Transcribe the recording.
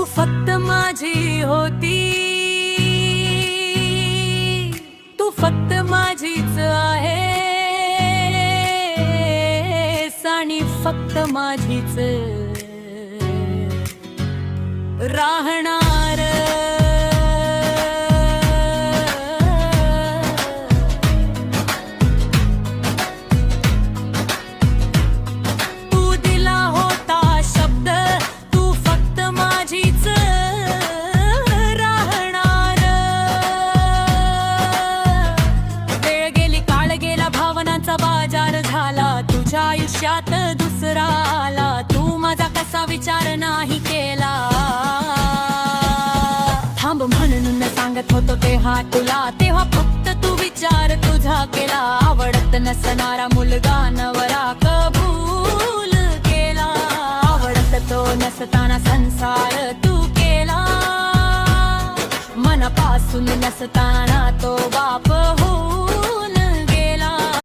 फक्त माझी होती, तू फक्त माझीच आहेस आणि फक्त माझीच राहणार. तू दिला होता शब्द, तू फक्त माझीच राहणार. वेळ गेली, काळ गेला, भावनांचा बाजार झाला, तुझ्या आयुष्यात दुसरा आला. तू माझा कसा विचार नाही केला. थांब म्हणून सांगत होतो तेव्हा तुला, तेव्हा फक्त तू विचार तुझा केला. आवडत नसणारा मुलगा नवरा कबूल केला. आवडत तो नसताना संसार तू केला. मनापासून नसताना तो बाप